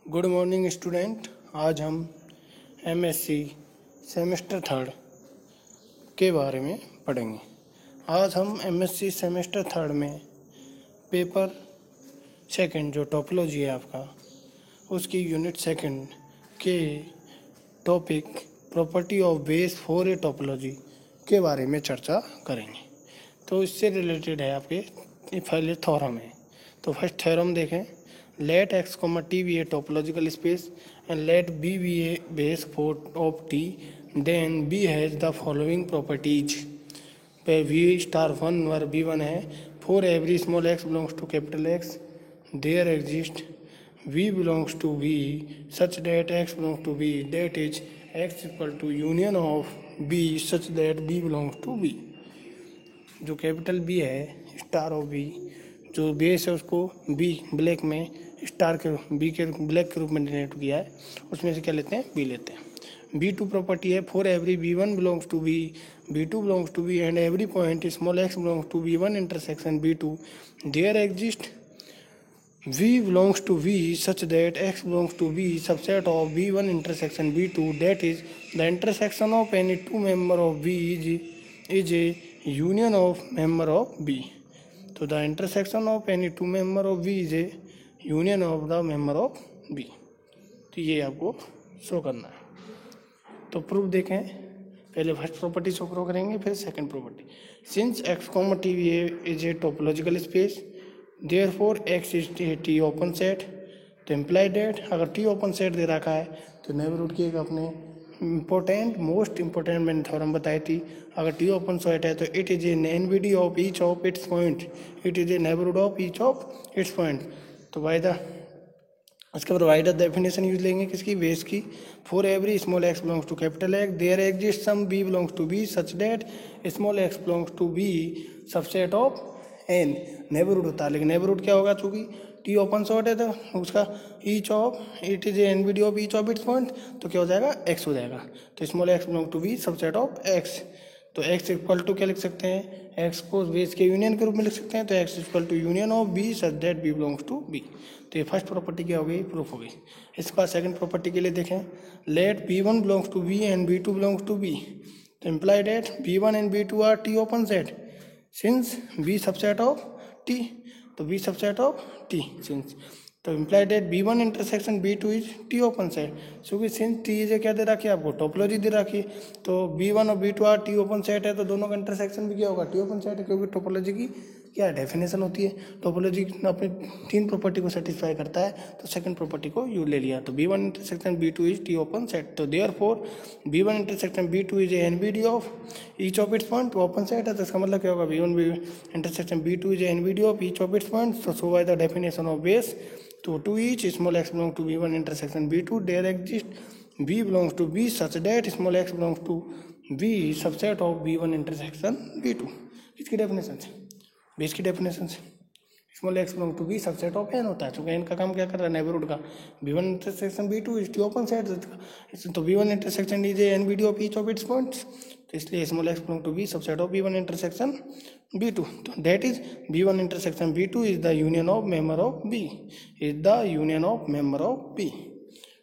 Good morning student. आज हम MSc semester third के बारे में पढ़ेंगे। आज हम एमएससी सेमेस्टर थर्ड में पेपर सेकंड जो टोपोलॉजी है आपका, उसकी यूनिट सेकंड के topic property of base for a topology के बारे में चर्चा करेंगे। तो इससे रिलेटेड है आपके पहले थ्योरम है। तो फर्स्ट थ्योरम देखें। Let x, t be a topological space and let b be a base of t, then b has the following properties. पे v star 1 where b1 है, for every small x belongs to capital X, there exists v belongs to b such that x belongs to b, that is x equal to union of b such that b belongs to b। जो capital b है, star of b, जो base है उसको B black में star के B के black के रूप में डिनोट किया है, उसमें से क्या लेते हैं, बी लेते हैं। B2 प्रॉपर्टी है, for every B1 belongs to B, B2 belongs to B and every point small x belongs to B1 intersection B2, there exist V belongs to V such that x belongs to B subset of B1 intersection B2, that is the intersection of any two member of B is a union of member of B। तो the intersection of any two member of B is a union of the member of B. तो ये आपको show करना है। तो proof देखें, पहले first property show करेंगे, फिर second property. Since x comma T is A topological space, therefore x is T open set. तो इम्प्लाई डेट, अगर टी ओपन सेट दे रखा है तो नेबरहुड की एक अपने मोस्ट इम्पोर्टेंट मैंने थ्योरम बताई थी, अगर टी ओपन सेट है तो it is an NBD of each of its point, it is a neighbourhood of each of its point. तो बाय द इसके बाद वाइडर डेफिनेशन यूज लेंगे किसकी, बेस की। For every small x belongs to capital X, there exist some B belongs to B such that small x belongs to B subset of N. Neighbourhood होता है, लेकिन neighbourhood क्या होगा, चूंकि T open sort है तो उसका each of it is NVD of each of its point, तो क्या हो जाएगा, एक्स हो जाएगा। तो small x belong to B subset of x. तो एक्स इक्वल टू क्या लिख सकते हैं, एक्स को बेस के यूनियन के रूप में लिख सकते हैं। तो x equal to union of B such that B belongs to B. तो ये फर्स्ट प्रॉपर्टी क्या हो गई, प्रूफ हो गई। इसके बाद सेकंड प्रॉपर्टी के लिए देखें। Let b one belongs to B and b two belongs to B, तो imply that b one and b two are t open set since b subset of t. तो b subset of t since, तो imply that B1 intersection B2 is T open set. क्योंकि since t is क्या दे रखी है आपको, topology दे रखी है, तो B1 और B2 are t open set है, तो दोनों का इंटरसेक्शन भी क्या होगा, टी ओपन सेट है। क्योंकि टोपोलॉजी की क्या डेफिनेशन होती है, टोपोलॉजी अपनी तीन प्रॉपर्टी को सेटिस्फाई करता है, तो सेकंड प्रॉपर्टी को यू ले लिया। तो B1 intersection B2 is T open set. तो therefore B1 intersection B2 is NVD of each of its point, open set है, तो इसका मतलब क्या होगा, B1 intersection B2 is NVD of each of its point. So by the definition of base, तो to each small x belongs to B1 intersection B2, there exists B belongs to B such that small x belongs to B subset of B1 intersection B2। किसकी definition से, base की definition से। Small x belong to B subset of N होता है, क्योंकि N का काम क्या कर रहा है, नेबरहुड का। B1 intersection B2 is T open set, तो B1 intersection is NVD of each of its points, तो इसलिए small x belong to B subset of B1 intersection B2। तो that is B1 intersection B2 is the union of member of B, is the union of member of B।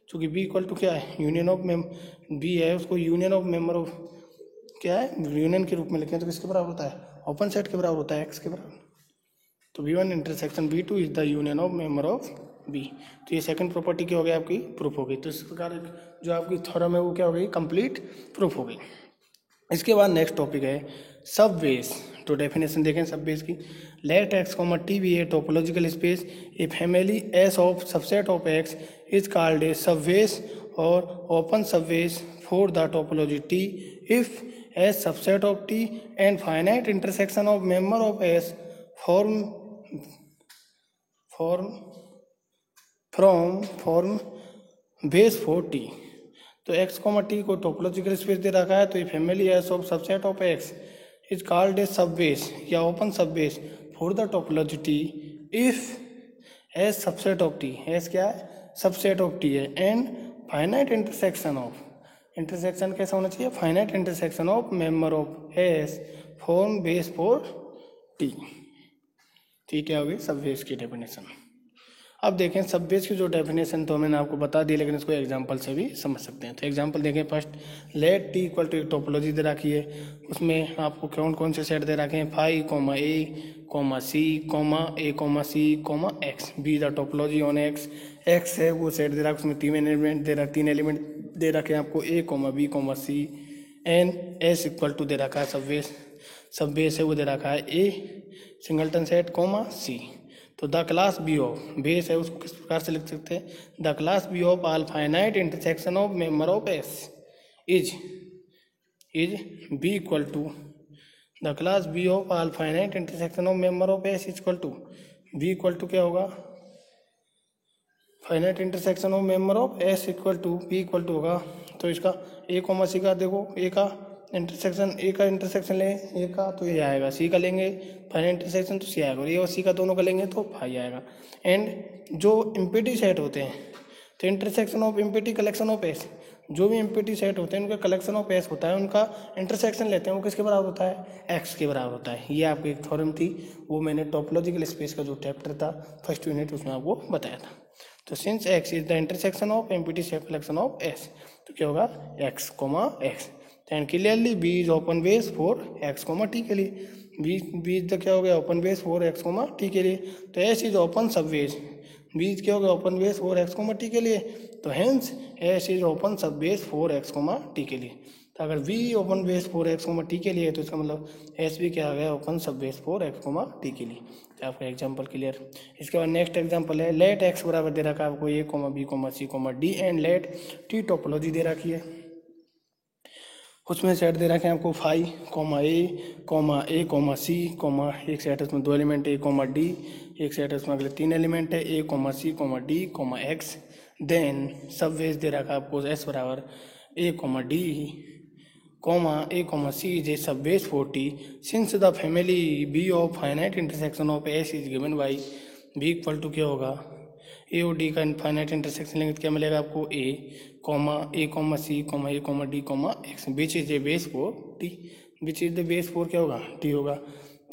चूंकि B equal to क्या है, union of B है, उसको union of member of क्या है, union के रूप में लिखें तो किसके बराबर होता है, ओपन सेट के बराबर होता है, एक्स के बराबर। तो B1 intersection B2 is the union of member of B। तो ये सेकंड प्रॉपर्टी क्या हो गई, आपकी प्रूफ हो गई। तो इस प्रकार जो आपकी थ्योरम है वो क्या हो गई, कंप्लीट प्रूफ हो गई। इसके बाद नेक्स्ट टॉपिक है सब बेस। तो डेफिनेशन देखें सब बेस की। Let x comma T be a topological space, a family S of subset of x is called a सब बेस और ओपन सब base for the topology T if S subset of T and finite intersection of member of S form base for T. तो x comma T को topological space दे रखा है, तो ये family S of subset of x is called a सब base या open सब base for the topology T if S subset of T, S क्या है, सबसेट ऑफ टी है, and finite intersection of, intersection कैसा होना चाहिए, finite intersection of member of S form base for T. ठीक है, होगी सब बेस की डेफिनेशन। अब देखें सब बेस की जो डेफिनेशन तो मैंने आपको बता दी, लेकिन इसको एग्जांपल से भी समझ सकते हैं। तो एग्जांपल देखें, first let T equal to एक टोपोलॉजी दे रखी है, उसमें आपको कौन कौन से सेट दे रखे हैं, phi comma A comma C comma A comma C comma X, be the topology on X. X है वो सेट दे रखा है, उसमें तीन एलिमेंट दे रखे हैं आपको, ए comma b comma c n. S equal to दे रखा है सब बेस है वो दे रखा है a singleton set comma c. तो the class b of base है उसको किस प्रकार से लिख सकते हैं, the class b of all finite intersection of member of S is b equal to the class b of all finite intersection of member of S equal to B equal to क्या होगा, finite intersection of member of S equal to B equal to होगा। तो इसका ए comma सी का देखो, ए का intersection लें ए का तो ये आएगा, सी का लेंगे फाइनाइट इंटरसेक्शन तो सी आएगा, और ए और सी का दोनों का लेंगे तो फाई आएगा। एंड जो इम्पिटी सेट होते हैं तो intersection of empty collection of S, जो भी इम्पिटी सेट होते हैं उनका कलेक्शन ऑफ एस होता है, उनका इंटरसेक्शन लेते हैं वो किसके बराबर होता है, एक्स के बराबर होता है। ये आपकी एक थ्योरम थी, वो मैंने टोपोलॉजिकल स्पेस का जो चैप्टर था फर्स्ट यूनिट उसमें आपको बताया था। तो since X is the intersection of empty set collection of S, तो क्या होगा X comma X. And clearly B is open base for X comma T के लिए, बी इज क्या हो गया open base for X comma T के लिए। तो एस इज ओपन सब बेस, बी इज क्या हो गया open base for X comma T के लिए, तो हेंस एस इज ओपन सब base for X comma T के लिए। तो अगर V open base for X comma T के लिए तो इसका मतलब एस भी क्या आ गया ओपन सब base for X comma T के लिए। तो आपका एग्जांपल क्लियर। इसके बाद नेक्स्ट एग्जांपल है, लेट एक्स बराबर दे रखा है आपको A comma B comma C comma D and let T topology दे रखी है, उसमें सेट दे रखे हैं आपको phi comma A comma C comma एक सेट है उसमें दो एलिमेंट ए कॉमा डी, एक सेट है उसमें अगले तीन एलिमेंट है ए comma C comma D comma X. Then subbase दे रखा है आपको एस बराबर A comma D comma A comma C is a सब base 40 since the family B of finite intersection of S is given by B equal to क्या होगा ए और D का फाइनाइट इंटरसेक्शन लेंगे तो क्या मिलेगा आपको ए comma C comma A comma D comma X, which is a base for T, which is the base for क्या होगा टी होगा।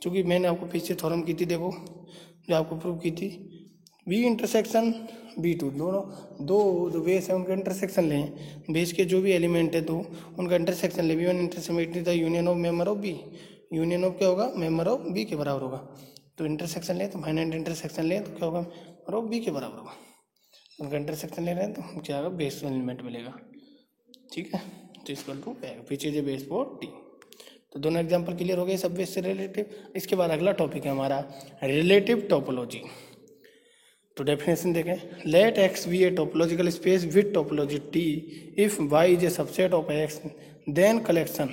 क्योंकि मैंने आपको पीछे थ्योरम की थी, देखो जो आपको प्रूव की थी, बी इंटरसेक्शन बी टू दोनों दो बेस है उनका इंटरसेक्शन लें, बेस के जो भी एलिमेंट है दो उनका इंटरसेक्शन ले, B one intersection the union of member of B, union of क्या होगा मेंबर ऑफ बी के बराबर होगा। तो इंटरसेक्शन लें तो फाइनाइट इंटरसेक्शन लें तो क्या होगा मेंबर ऑफ बी के बराबर होगा, उनका इंटरसेक्शन ले रहे हैं तो क्या होगा बेस एलिमेंट मिलेगा, ठीक है। तो equal to which is a base for T. तो दोनों एग्जांपल क्लियर हो गए सब बेस से रिलेटिव। इसके बाद अगला टॉपिक है हमारा रिलेटिव टोपोलॉजी। तो डेफिनेशन देखें, let X be a topological space with topology T if Y is a subset of X then collection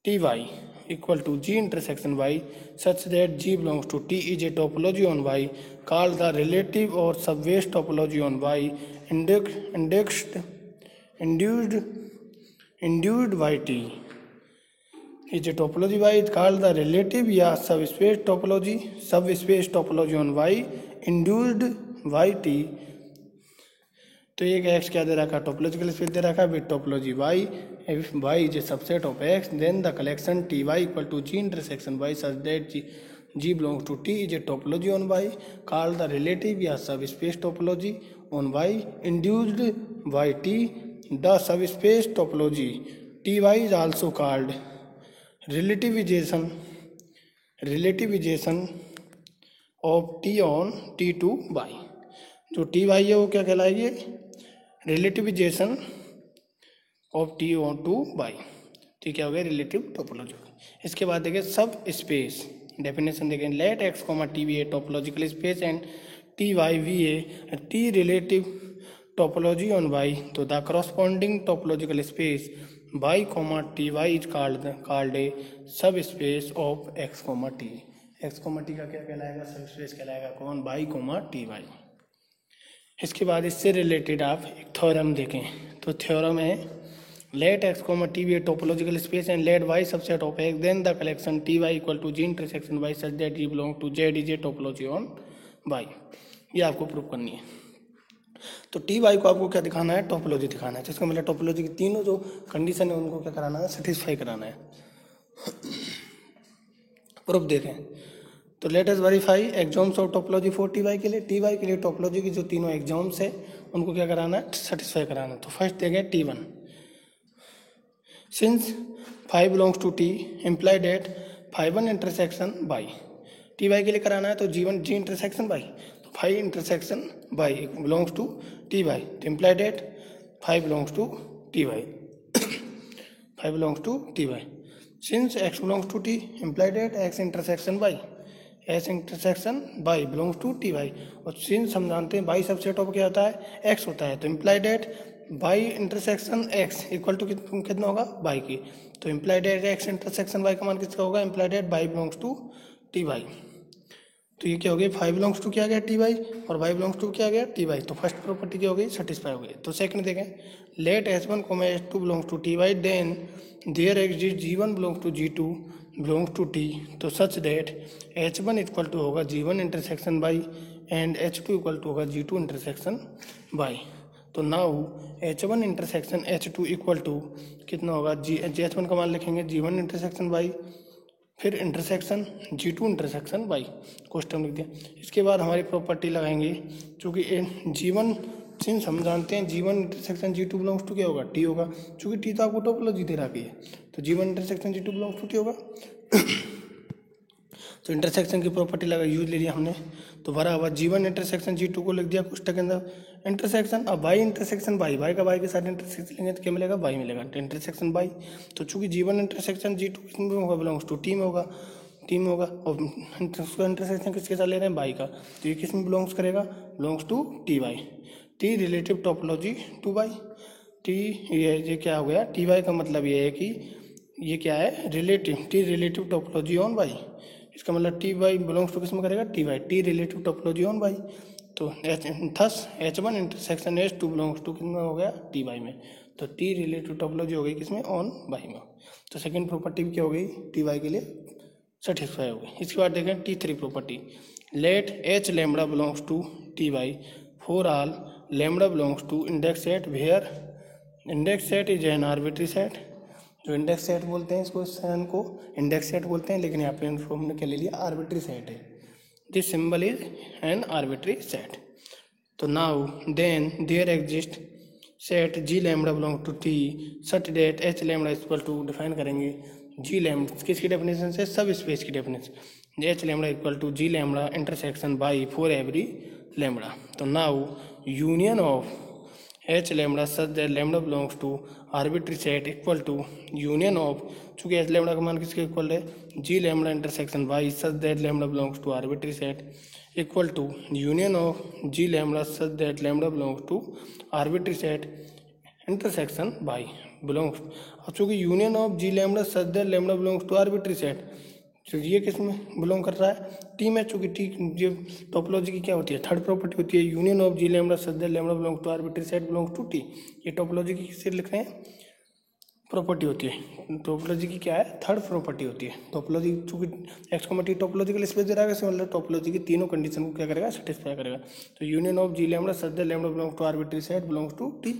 T Y equal to G intersection Y such that G belongs to T is a topology on Y called the relative or subbase topology on Y induced by T is a topology Y is called the relative या subspace topology on Y induced by T। तो एक x क्या दे रखा है topological space दे रखा है with topology Y, if Y is a subset of X then the collection T Y equal to G intersection Y such that G belongs to T is a topology on Y called the relative या subspace topology on Y induced by T. The subspace topology T Y is also called relativization of T on T to Y. जो T Y है वो क्या कहलाएगी रिलेटिविजेशन of T on to Y, ठीक है हो गया relative topology. इसके बाद देखिए सब स्पेस डेफिनेशन देखें, let x comma T be a topological space and T Y be a T relative topology on Y. तो the corresponding topological space Y comma T Y is called a subspace of X comma T. X comma T का क्या कहलाएगा सब space कहलाएगा कौन Y comma T Y. इसके बाद इससे रिलेटेड आप एक थ्योरम देखें, तो थ्योरम है let x comma T be a topological space and let Y subset of X then the collection T Y equal to G intersection Y such that G belong to Z is a topology on Y. ये आपको prove करनी है। तो T Y को आपको क्या दिखाना है टोपोलॉजी दिखाना है, जिसका मतलब टोपोलॉजी की तीनों जो कंडीशन है उनको क्या कराना है सेटिस्फाई कराना है। प्रूफ देखें, तो let us verify axioms of topology for T Y के लिए। टी वाई के लिए टोपोलॉजी की जो तीनों एग्जाम्स है उनको क्या कराना है, सेटिस्फाई कराना है। तो फर्स्ट देंगे T1, since five belongs to T imply that five one intersection Y. T Y के लिए कराना है तो G1 G इंटरसेक्शन बाई, तो five intersection Y belongs to T Y, तो imply that five belongs to T Y, five belongs to T Y. Since x belongs to T imply that x intersection Y, S intersection Y belongs to T Y. और since हम जानते हैं by subset of क्या होता है, x होता है, तो imply that Y intersection X equal to कितना होगा, बाई की। तो imply that X intersection Y का मान किसका होगा, imply that Y belongs to T Y. तो ये क्या हो गई, फाइव बिलोंग्स टू क्या गया टी वाई, और बाई बिलोंग्स टू क्या गया टी वाई। तो फर्स्ट प्रॉपर्टी क्या हो गई, सेटिस्फाई हो गई। तो सेकंड देखें, let H1, H2 belongs to T Y, then there exist G1 belongs to G2 belongs to T, तो such that H1 equal to होगा G1 intersection Y and H2 equal to होगा G2 intersection Y. तो now H1 intersection H2 equal to कितना होगा, H1 का मान लिखेंगे G1 intersection by, फिर intersection G2 intersection by, question लिख दिया। इसके बाद हमारी प्रॉपर्टी लगाएंगे, चूँकि G1 सिंस हम जानते हैं G1 intersection G2 belongs to क्या होगा, टी होगा, चूँकि टी तो आपको टोपोलॉजी दे रखी है, तो G1 intersection G2 belongs to T होगा। तो इंटरसेक्शन की प्रॉपर्टी लगा यूज ले लिया हमने, तो भरा हुआ G1 इंटरसेक्शन G2 को लिख दिया कोष्टक के अंदर इंटरसेक्शन। अब बाई इंटरसेक्शन बाई, बाई का बाई के साथ इंटरसेक्शन लेंगे तो क्या मिलेगा, बाई मिलेगा, तो इंटरसेक्शन बाई। तो चूंकि G1 इंटरसेक्शन G2 किसमें होगा, बिलोंग्स टू टी में होगा, टी में होगा, और इंटरसेक्शन किसके साथ ले रहे हैं, बाई का, तो ये किस में बिलोंग्स करेगा, belongs to T Y. T relative topology to Y, T ये क्या हो गया, टी वाई का मतलब ये है कि ये क्या है, relative, T relative topology on Y, इसका मतलब टी वाई बिलोंग्स टू किसमें करेगा, T Y, T relative topology on Y. तो thus H1 intersection H2 belongs to किसमें हो गया, टी वाई में, तो टी रिलेटिव टोपोलॉजी हो गई किसमें, ऑन बाई में। तो सेकंड प्रॉपर्टी क्या हो गई, टी वाई के लिए सेटिस्फाई हो गई। इसके बाद देखें T3 property, let H lambda belongs to T Y for all lambda belongs to index set where index set is an arbitrary set. जो इंडेक्स सेट बोलते हैं इसको, सेन को इंडेक्स सेट बोलते हैं, लेकिन यहाँ पे हमने क्या ले लिया, आर्बिट्री सेट है, this symbol is an arbitrary set. तो now then there exist set G lambda belong to T such that H lambda equal to, define करेंगे G लैम्बडा किसकी डेफिनेशन से, सब स्पेस की definition, H lambda equal to G lambda intersection Y for every lambda. तो now union of H lambda such that lambda belongs to arbitrary set equal to union of, चूंकि H lambda का मान किसके equal है, G lambda intersection Y such that lambda belongs to arbitrary set equal to union of G lambda such that lambda belongs to arbitrary set intersection Y belongs. अब चूंकि union of G lambda such that lambda belongs to arbitrary set, तो ये किस में belong कर रहा है, T में, चूंकि टी ये टोपोलॉजी की क्या होती है, थर्ड प्रॉपर्टी होती है, union of G lambda such that lambda belong to arbitrary set belongs to T. ये टोपोलॉजी की किससे लिख रहे हैं, प्रॉपर्टी होती है, टोपोलॉजी की क्या है, थर्ड प्रॉपर्टी होती है। टोपोलॉजी चूंकि एक्स को टी टोपोलॉजिकल स्पेस दे रहा है, मतलब टोपोलॉजी की तीनों कंडीशन को क्या करेगा, सेटिस्फाई करेगा। तो union of G lambda such that lambda belongs to arbitrary set belongs to T.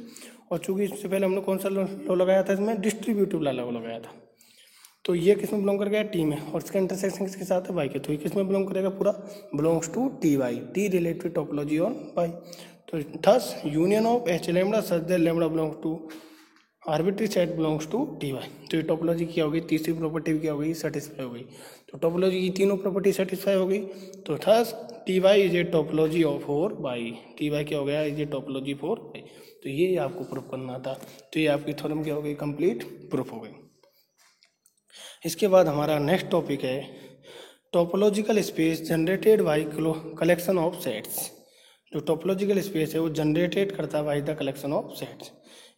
और चूंकि इससे पहले हमने कौन सा लॉ लगाया था, इसमें डिस्ट्रीब्यूटिव लॉ लगाया था, तो ये किस में बिलोंग कर गया, टी में, और इसका इंटरसेक्शन किसके साथ है, वाई के, तो ये किस में बिलोंग करेगा, पूरा belongs to T Y, T relative topology on Y. तो thus union of H lambda such that lambda belongs to arbitrary set belongs to T Y. तो ये टोपोलॉजी क्या हो गई, तीसरी प्रॉपर्टी क्या हो गई, सेटिस्फाई हो गई। तो टोपोलॉजी की तीनों प्रॉपर्टी सेटिस्फाई हो गई। तो thus T Y is a topology of for Y, T Y क्या हो गया, is a topology for Y. तो ये आपको प्रूफ करना था, तो ये आपकी थ्योरम क्या हो गई, कंप्लीट प्रूफ हो गई। इसके बाद हमारा नेक्स्ट टॉपिक है topological space generated by collection of sets. जो टोपोलॉजिकल स्पेस है वो जनरेटेड करता है by the collection of sets.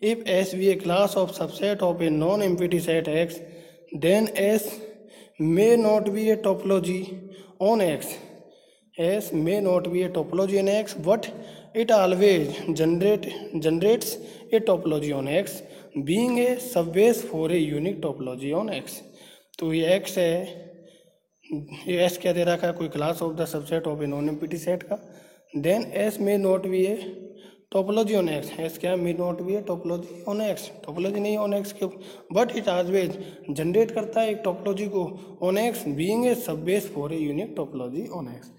If S be a class of subset of a non empty set X, then S may not be a topology on X, S may not be a topology on X, but it always generates a topology on x being a subbase for a unique topology on x। तो ये x है, ये s क्या दे रखा है, कोई class of the subset of a non empty set का, then s में not be a topology on X, S क्या मी नोट भी है टोपोलॉजी ऑन एक्स, टोपोलॉजी नहीं ऑन एक्स के, बट इट ऑलवेज जनरेट करता है एक टोपोलॉजी को ऑन एक्स बीइंग ए सब base for a unique topology on x,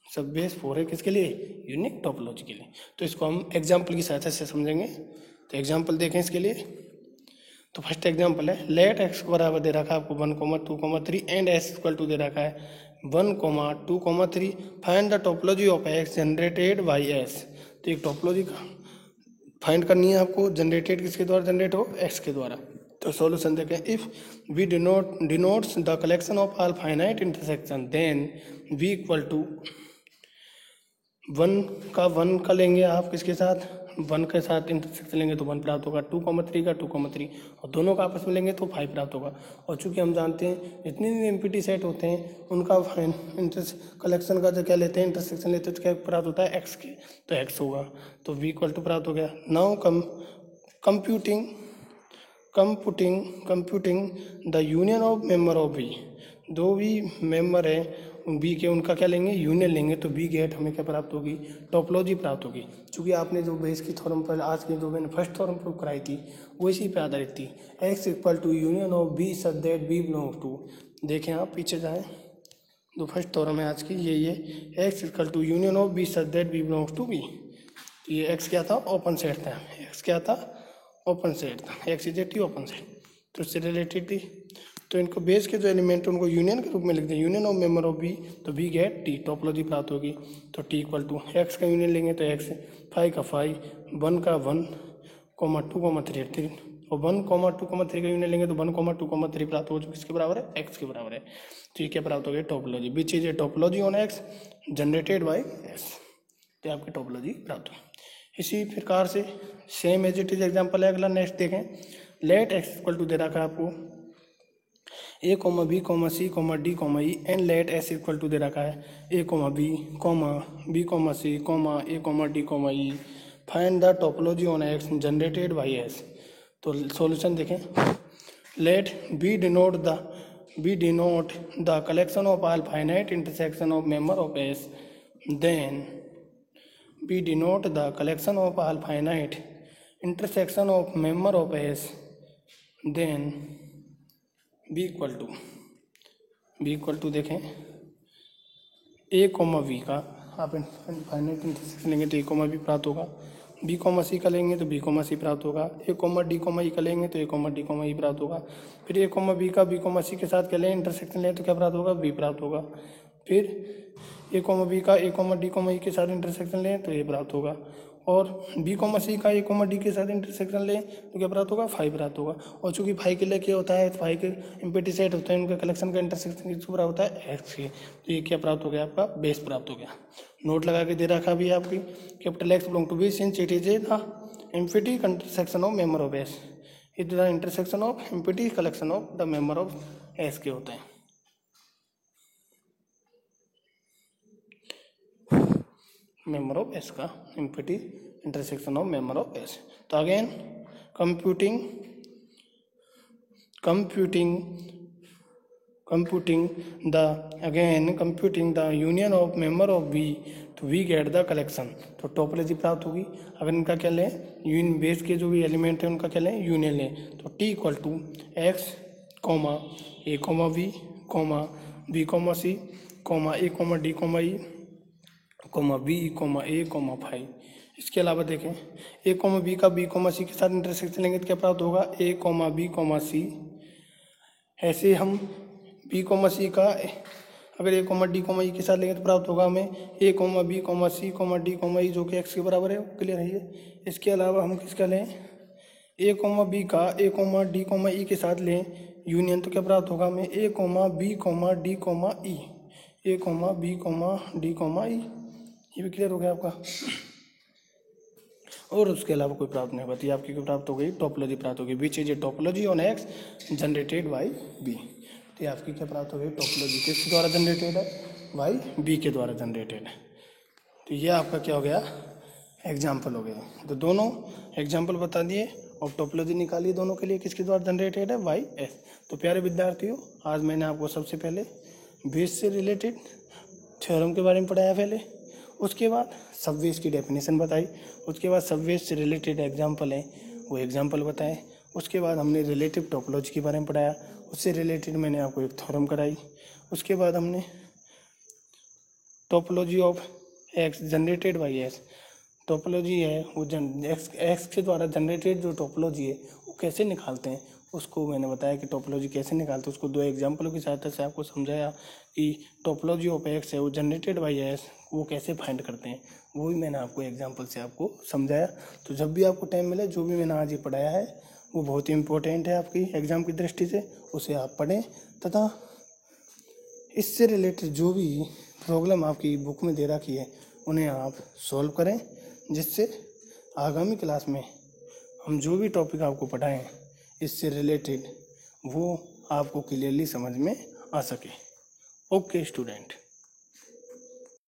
सब बेस फॉर है किसके लिए, यूनिक टोपोलॉजी के लिए। तो इसको हम एग्जाम्पल की सहायता से समझेंगे। तो एग्जाम्पल देखें इसके लिए। तो फर्स्ट एग्जाम्पल है, लेट एक्स बराबर दे रखा है आपको 1,2,3 एंड एस इक्वल टू दे रखा है 1,2,3, find the topology of x generated by S. तो एक टोपोलॉजी का फाइंड करनी है आपको, जनरेटेड किसके द्वारा जनरेट हो, एक्स के द्वारा। तो सॉल्यूशन देखें, if we denotes the collection of all finite intersection then V equal to 1 का लेंगे आप किसके साथ, 1 के साथ इंटरसेक्शन लेंगे तो 1 प्राप्त होगा, 2,3 का 2,3 और दोनों का आपस में लेंगे तो 5 प्राप्त होगा। और चूंकि हम जानते हैं जितने भी एम्प्टी सेट होते हैं उनका कलेक्शन का जो क्या लेते हैं, इंटरसेक्शन लेते हैं तो क्या प्राप्त होता है, एक्स के, तो एक्स होगा। तो वी इक्वल टू प्राप्त हो गया। Now computing the union of member of V, दो भी मेंबर है बी के, उनका क्या लेंगे, यूनियन लेंगे तो बी गेट हमें क्या प्राप्त होगी, टोपोलॉजी प्राप्त होगी। क्योंकि आपने जो बेस की थ्योरम पर आज की जो मैंने फर्स्ट थ्योरम प्रूव कराई थी वो इसी पे आधारित थी, X equal to union of B such that B belongs to, देखें आप पीछे जाएं, जो फर्स्ट थ्योरम है आज की ये X equal to union of B such that B belongs to B. ये एक्स क्या था, ओपन सेट था, एक्स क्या था, ओपन सेट था, X is a T open set, तो इससे रिलेटेड थी। तो इनको बेस के जो एलिमेंट है उनको यूनियन के रूप में लिख दें, union of member of B, तो बी गेट टी, टोपोलॉजी प्राप्त होगी। तो टी इक्वल टू एक्स का यूनियन लेंगे तो एक्स, 5 का 5, 1 का 1, 2,3 और 1,2,3 का यूनियन लेंगे तो 1,2,3 प्राप्त हो, जो किसके बराबर है, एक्स के बराबर है। तो ये क्या प्राप्त हो गया, topology, which is a topology on X generated by S, तो आपकी टोपोलॉजी प्राप्त हो। इसी प्रकार से same as it is example है अगला, नेक्स्ट देखें, लेट एक्स इक्वल टू दे रखा है आपको a, b, c, d, e and let S equal to दे रखा है a, b, b, c, a, d, e, find the topology on X generated by S. तो सॉल्यूशन देखें, late B denote the collection of all finite intersection of member of S, then B denote the collection of all finite intersection of member of S, then B equal to देखें A, we का आप finite intersection लेंगे तो ए, B प्राप्त होगा, B, सी का लेंगे तो बी, सी प्राप्त होगा, ए, डी, ई का लेंगे तो ए, डी, ई प्राप्त होगा। फिर ए, बी का बी, सी के साथ क्या लें, इंटरसेक्शन लें तो क्या प्राप्त होगा, बी प्राप्त होगा। फिर ए, बी का ए, डी, ई के साथ इंटरसेक्शन लें तो ए प्राप्त होगा, और बी, सी का ए, डी के साथ इंटरसेक्शन लें तो क्या प्राप्त होगा, 5 प्राप्त होगा। और चूंकि 5 के लिए क्या होता है, 5 के एम्प्टी सेट होते हैं, उनके कलेक्शन का इंटरसेक्शन किसको प्राप्त होता है, एक्स के, तो ये क्या प्राप्त हो गया, आपका बेस प्राप्त हो गया। नोट लगा के दे रखा भी आपकी, capital X belong to B since it is a the empty intersection of member of S, it the intersection of empty collection of the member of S के होते हैं। मेंबर ऑफ एस का empty intersection of member of S. तो again computing the union of member of B, तो we get the collection, तो topology प्राप्त होगी। अगर इनका क्या लें, यूनियन बेस के जो भी एलिमेंट है उनका क्या लें, यूनियन लें, तो T equal to X, A, B, B, C, A, D, E, B, A, 5। इसके अलावा देखें ए, बी का बी, सी के साथ इंटरसेक्शन लेंगे तो क्या प्राप्त होगा, ए, बी, सी। ऐसे हम बी, सी का अगर ए, डी, ई के साथ लेंगे तो प्राप्त होगा हमें ए, बी, सी, डी, ई, जो कि एक्स के बराबर है, क्लियर है ये। इसके अलावा हम किसका लें, ए, बी का ए, डी, ई के साथ लें यूनियन तो क्या प्राप्त होगा हमें, ए, बी, डी, ई, ए, बी, डी, ई, ये भी क्लियर हो गया आपका। और उसके अलावा कोई प्राप्त नहीं होती, आपकी कोई प्राप्त हो गई, टोपोलॉजी प्राप्त होगी, which is a topology on X generated by B. तो ये आपकी क्या प्राप्त हो गई, टोपोलॉजी किसके द्वारा जनरेटेड है, बाई बी के द्वारा जनरेटेड है। तो ये आपका क्या हो गया, एग्जाम्पल हो गया। तो दोनों एग्जाम्पल बता दिए और टोपोलॉजी निकाली दोनों के लिए, किसके द्वारा जनरेटेड है, बाई एस। तो प्यारे विद्यार्थियों, आज मैंने आपको सबसे पहले बेस से रिलेटेड थ्योरम के बारे में पढ़ाया पहले, उसके बाद सबवेज की डेफिनेशन बताई, उसके बाद सबवेज से रिलेटेड एग्जाम्पल है वो एग्जाम्पल बताए, उसके बाद हमने रिलेटिव टोपोलॉजी के बारे में पढ़ाया, उससे रिलेटेड मैंने आपको एक थ्योरम कराई। उसके बाद हमने topology of x generated by x, topology है वो एक्स के द्वारा जनरेटेड जो टोपोलॉजी है वो कैसे निकालते हैं उसको मैंने बताया कि टोपोलॉजी कैसे निकालते हैं। उसको दो एग्जाम्पलों की सहायता से आपको समझाया कि टोपोलॉजी ऑफ एक्स है वो जनरेटेड बाई एक्स वो कैसे फाइंड करते हैं, वो भी मैंने आपको एग्जाम्पल से आपको समझाया। तो जब भी आपको टाइम मिले जो भी मैंने आज ये पढ़ाया है वो बहुत ही इम्पोर्टेंट है आपकी एग्ज़ाम की दृष्टि से, उसे आप पढ़ें तथा इससे रिलेटेड जो भी प्रॉब्लम आपकी बुक में दे रखी है उन्हें आप सॉल्व करें, जिससे आगामी क्लास में हम जो भी टॉपिक आपको पढ़ाएं इससे रिलेटेड वो आपको क्लियरली समझ में आ सके। Okay student.